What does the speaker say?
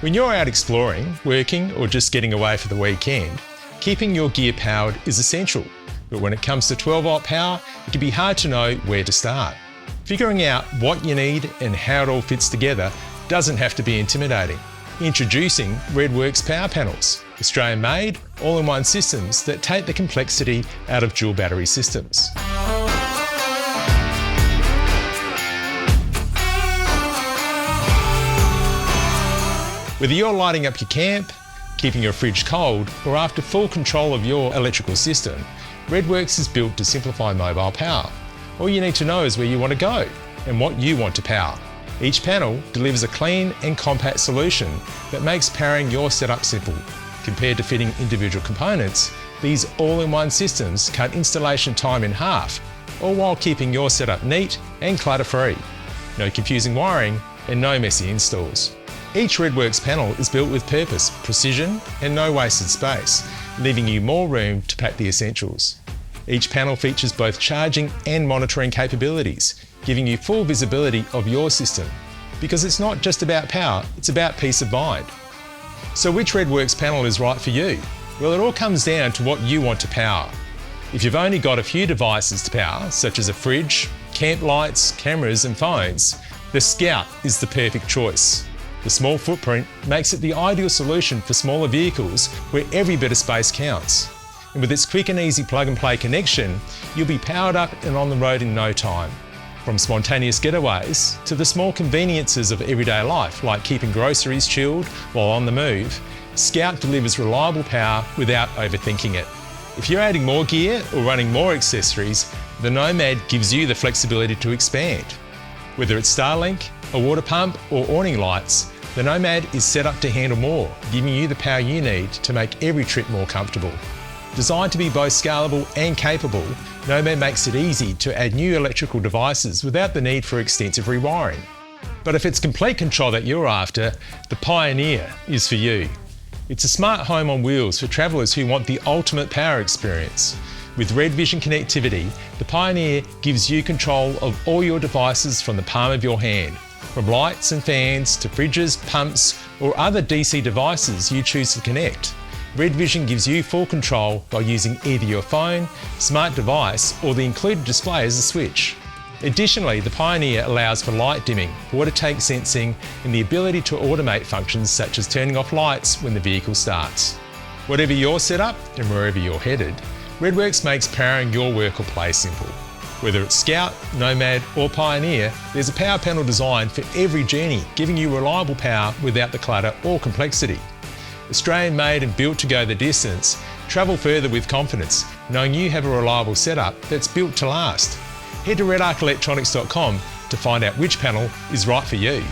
When you're out exploring, working, or just getting away for the weekend, keeping your gear powered is essential. But when it comes to 12-volt power, it can be hard to know where to start. Figuring out what you need and how it all fits together doesn't have to be intimidating. Introducing REDWorks Power Panels, Australian-made, all-in-one systems that take the complexity out of dual battery systems. Whether you're lighting up your camp, keeping your fridge cold, or after full control of your electrical system, REDWorks is built to simplify mobile power. All you need to know is where you want to go and what you want to power. Each panel delivers a clean and compact solution that makes powering your setup simple. Compared to fitting individual components, these all-in-one systems cut installation time in half, all while keeping your setup neat and clutter-free. No confusing wiring and no messy installs. Each REDWorks panel is built with purpose, precision, and no wasted space, leaving you more room to pack the essentials. Each panel features both charging and monitoring capabilities, giving you full visibility of your system. Because it's not just about power, it's about peace of mind. So which REDWorks panel is right for you? Well, it all comes down to what you want to power. If you've only got a few devices to power, such as a fridge, camp lights, cameras, and phones, the Scout is the perfect choice. The small footprint makes it the ideal solution for smaller vehicles where every bit of space counts. And with its quick and easy plug-and-play connection, you'll be powered up and on the road in no time. From spontaneous getaways to the small conveniences of everyday life, like keeping groceries chilled while on the move, Scout delivers reliable power without overthinking it. If you're adding more gear or running more accessories, the Nomad gives you the flexibility to expand. Whether it's Starlink, a water pump, or awning lights, the Nomad is set up to handle more, giving you the power you need to make every trip more comfortable. Designed to be both scalable and capable, Nomad makes it easy to add new electrical devices without the need for extensive rewiring. But if it's complete control that you're after, the Pioneer is for you. It's a smart home on wheels for travellers who want the ultimate power experience. With RedVision connectivity, the Pioneer gives you control of all your devices from the palm of your hand. From lights and fans to fridges, pumps, or other DC devices you choose to connect, RedVision gives you full control by using either your phone, smart device, or the included display as a switch. Additionally, the Pioneer allows for light dimming, water tank sensing, and the ability to automate functions such as turning off lights when the vehicle starts. Whatever your setup and wherever you're headed, REDWorks makes powering your work or play simple. Whether it's Scout, Nomad, or Pioneer, there's a power panel designed for every journey, giving you reliable power without the clutter or complexity. Australian-made and built to go the distance, travel further with confidence, knowing you have a reliable setup that's built to last. Head to redarcelectronics.com to find out which panel is right for you.